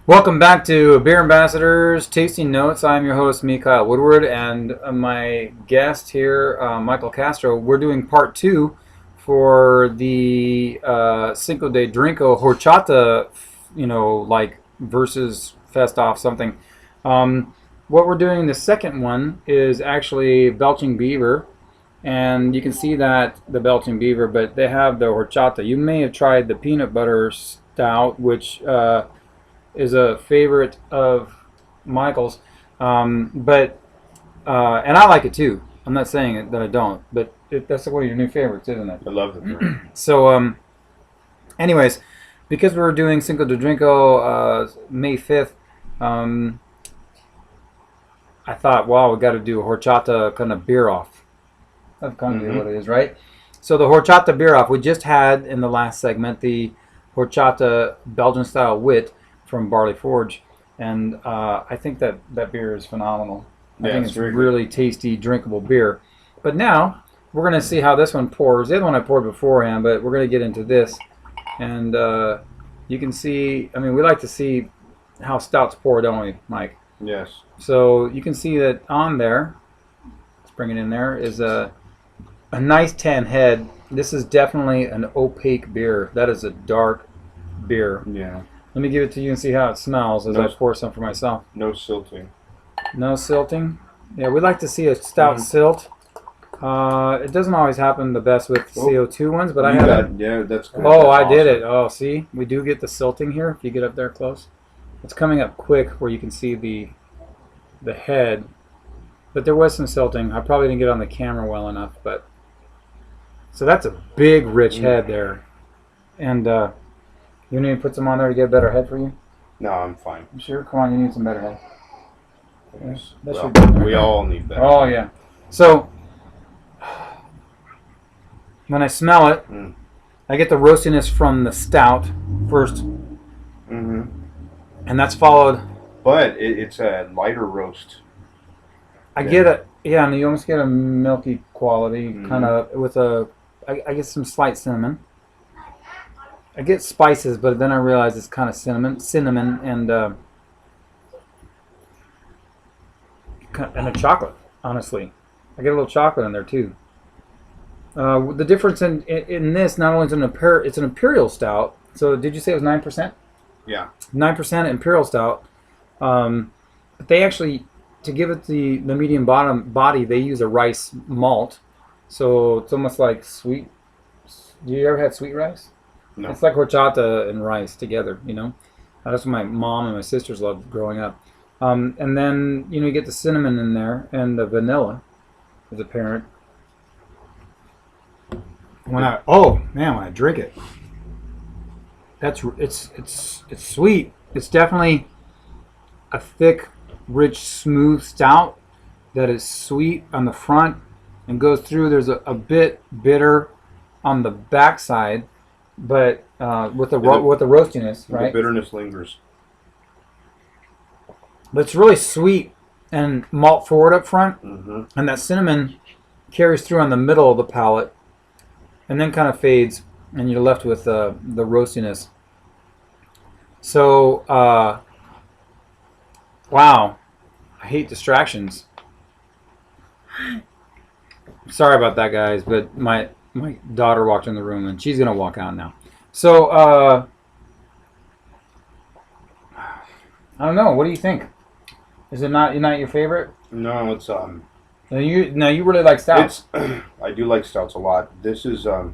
Welcome back to Beer Ambassadors Tasting Notes. I'm your host, Mikhail Woodward, and my guest here, Michael Castro. We're doing part two for the Cinco De Drinko Horchata, versus Fest Off something. What we're doing, the second one, is actually Belching Beaver, and you can see that, the Belching Beaver, but they have the Horchata. You may have tried the peanut butter stout, which is a favorite of Michael's, and I like it too. I'm not saying that I don't, but that's one of your new favorites, isn't it? I love it. So, anyways, because we were doing Cinco de Drinko May 5th, I thought, wow, we got to do a horchata kind of beer off. That's kind of what it is, right? So the horchata beer off, we just had in the last segment the horchata Belgian style wit from Barley Forge, and I think that beer is phenomenal. I think it's really tasty, drinkable beer. But now we're going to see how this one pours. The other one I poured beforehand, but we're going to get into this, and you can see. I mean, we like to see how stouts pour, don't we, Mike? Yes. So you can see that on there. Let's bring it in there. Is a nice tan head. This is definitely an opaque beer. That is a dark beer. Yeah. Let me give it to you and see how it smells as I pour some for myself. No silting. No silting? Yeah, we like to see a stout silt. It doesn't always happen the best with CO2 ones, but I have. Yeah, that's good. Oh, I did it. Oh, see? We do get the silting here if you get up there close. It's coming up quick where you can see the head. But there was some silting. I probably didn't get on the camera well enough, but. So that's a big, rich head there. And, you need to put some on there to get a better head for you? No, I'm fine. You sure? Come on, you need some better head. Yes. We all need better. Oh, yeah. So, when I smell it, I get the roastiness from the stout first. And that's followed. But it's a lighter roast. I get it. Yeah, and you almost get a milky quality, kind of with I get some slight cinnamon. I get spices, but then I realize it's kind of cinnamon, and a chocolate. Honestly, I get a little chocolate in there too. The difference in this, not only is it's an Imperial stout. So did you say it was 9%? Yeah. 9% Imperial stout. But they actually, to give it the medium body, they use a rice malt. So it's almost like sweet. Do you ever had sweet rice? No. It's like horchata and rice together, you know. That's what my mom and my sisters loved growing up. And then, you get the cinnamon in there, and the vanilla is apparent. When I drink it, it's sweet. It's definitely a thick, rich, smooth stout that is sweet on the front and goes through. There's a bit bitter on the backside. But with the roastiness, right? The bitterness lingers. But it's really sweet and malt forward up front, and that cinnamon carries through on the middle of the palate, and then kind of fades, and you're left with the roastiness. So, wow, I hate distractions. Sorry about that, guys, but my daughter walked in the room, and she's going to walk out now. So, I don't know. What do you think? Is it not your favorite? No, it's Now you really like stouts. I do like stouts a lot. This is Now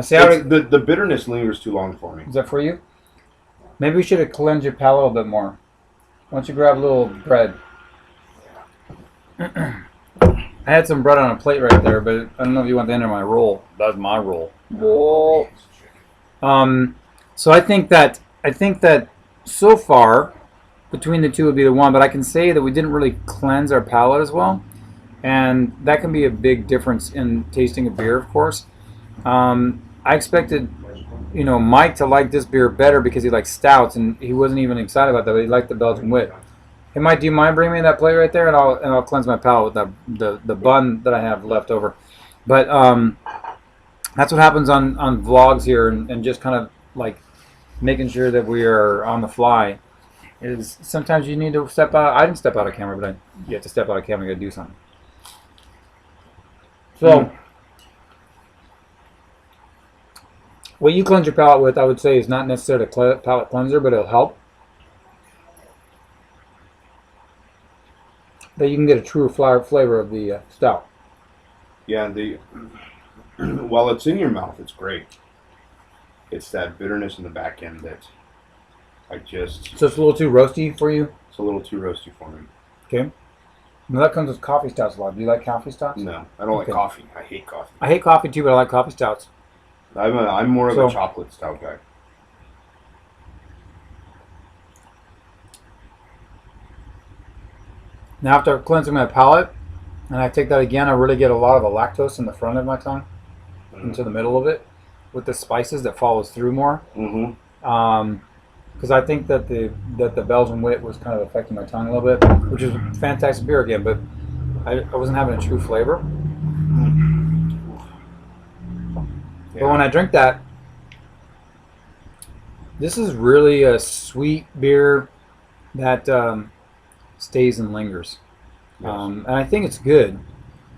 see how the bitterness lingers too long for me. Is that for you? Maybe we should have cleansed your palate a little bit more. Why don't you grab a little bread? I had some bread on a plate right there, but I don't know if you want to enter my roll. That's my roll. Roll. So I think that so far between the two would be the one, but I can say that we didn't really cleanse our palate as well, and that can be a big difference in tasting a beer, of course. I expected, Mike to like this beer better because he likes stouts, and he wasn't even excited about that, but he liked the Belgian wit. Hey, Mike, do you mind bringing me that plate right there, and I'll cleanse my palate with the bun that I have left over. But that's what happens on vlogs here, and just kind of like making sure that we are on the fly, is sometimes you need to step out. I didn't step out of camera, but you have to step out of camera. You got to do something. So, what you cleanse your palate with, I would say, is not necessarily a palate cleanser, but it'll help. That you can get a true flavor of the stout. Yeah, while it's in your mouth, it's great. It's that bitterness in the back end that I just... So it's a little too roasty for you? It's a little too roasty for me. Okay. Now that comes with coffee stouts a lot. Do you like coffee stouts? No, I don't like coffee. I hate coffee. I hate coffee too, but I like coffee stouts. I'm more of a chocolate stout guy. Now after cleansing my palate, and I take that again, I really get a lot of the lactose in the front of my tongue, into the middle of it, with the spices that follows through more. Because I think that the Belgian wit was kind of affecting my tongue a little bit, which is fantastic beer again, but I wasn't having a true flavor. Yeah. But when I drink that, this is really a sweet beer that stays and lingers. Yes. And I think it's good,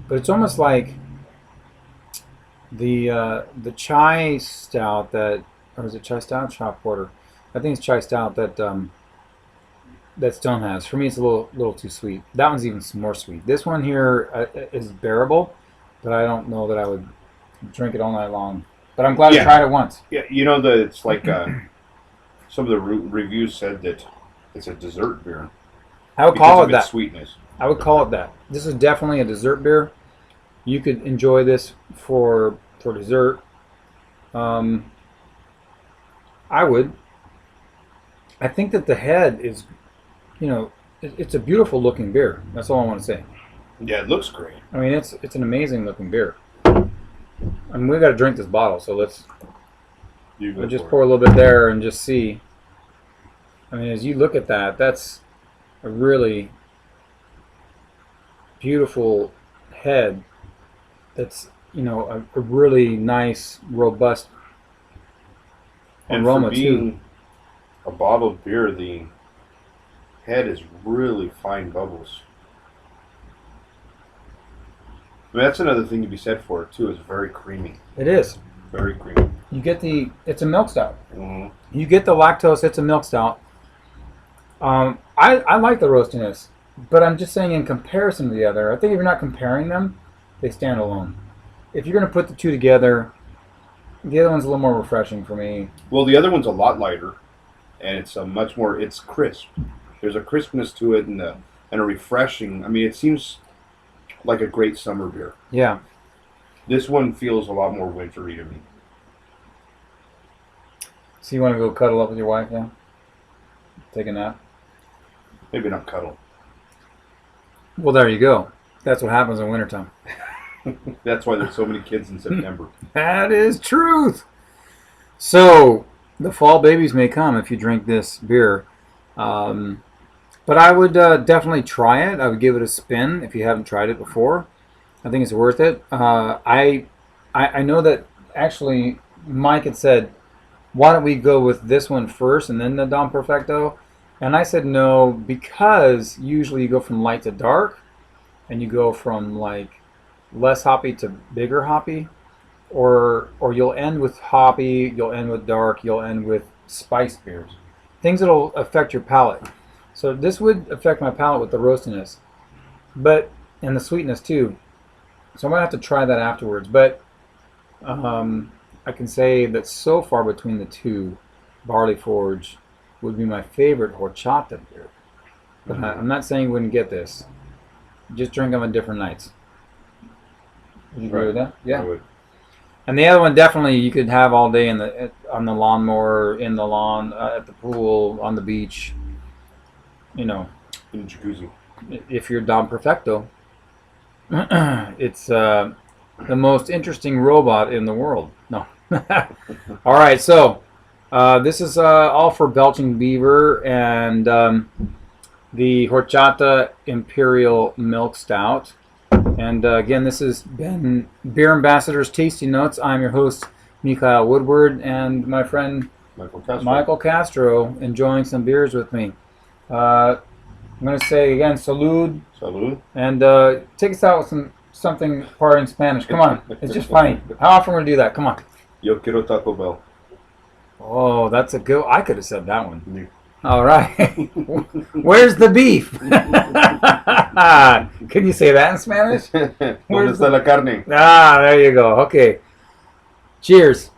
but it's almost like the chai stout that, or is it chai stout, chai porter? I think it's chai stout that that Stone has. For me, it's a little too sweet. That one's even more sweet. This one here is bearable, but I don't know that I would drink it all night long. But I'm glad I tried it once. Yeah, you know that it's like some of the reviews said that it's a dessert beer. I would call it that. Sweetness. I would call it that. This is definitely a dessert beer. You could enjoy this for dessert. I would. I think that the head is, it's a beautiful looking beer. That's all I want to say. Yeah, it looks great. I mean, it's an amazing looking beer. I mean, we've got to drink this bottle, so let's just pour a little bit there and just see. I mean, as you look at that, that's a really beautiful head. That's, a really nice, robust aroma, too. A bottled beer, the head is really fine bubbles. I mean, that's another thing to be said for it too. It's very creamy. It is very creamy. You get it's a milk stout. Mm-hmm. You get the lactose. It's a milk stout. I like the roastiness, but I'm just saying in comparison to the other. I think if you're not comparing them, they stand alone. If you're going to put the two together, the other one's a little more refreshing for me. Well, the other one's a lot lighter, and it's much more. It's crisp. There's a crispness to it, and a refreshing. I mean, it seems like a great summer beer. Yeah. This one feels a lot more wintry to me. So you want to go cuddle up with your wife now? Take a nap? Maybe not cuddle. Well, there you go. That's what happens in wintertime. That's why there's so many kids in September. That is truth. So, the fall babies may come if you drink this beer. But I would definitely try it. I would give it a spin if you haven't tried it before. I think it's worth it. I know that actually Mike had said, why don't we go with this one first and then the Dom Perfecto? And I said no, because usually you go from light to dark, and you go from like less hoppy to bigger hoppy, or you'll end with hoppy, you'll end with dark, you'll end with spice beers. Things that'll affect your palate. So this would affect my palate with the roastiness, and the sweetness too. So I'm gonna have to try that afterwards. But I can say that so far between the two, Barley Forge would be my favorite horchata beer. But I'm not saying you wouldn't get this. Just drink them on different nights. Would you agree with that? Yeah. I would. And the other one definitely you could have all day on the lawnmower, in the lawn, at the pool, on the beach. In the jacuzzi. If you're Dom Perfecto, it's the most interesting robot in the world. No. All right, so this is all for Belching Beaver and the Horchata Imperial Milk Stout. And again, this has been Beer Ambassadors Tasty Notes. I'm your host, Mikhail Woodward, and my friend Michael Castro enjoying some beers with me. I'm going to say again, salud. Salud. And take us out with something part in Spanish. Come on. It's just funny. How often are we going to do that? Come on. Yo quiero Taco Bell. Oh, that's a good... I could have said that one. Yeah. All right. Where's the beef? Can you say that in Spanish? ¿Dónde está la carne? Ah, there you go. Okay. Cheers.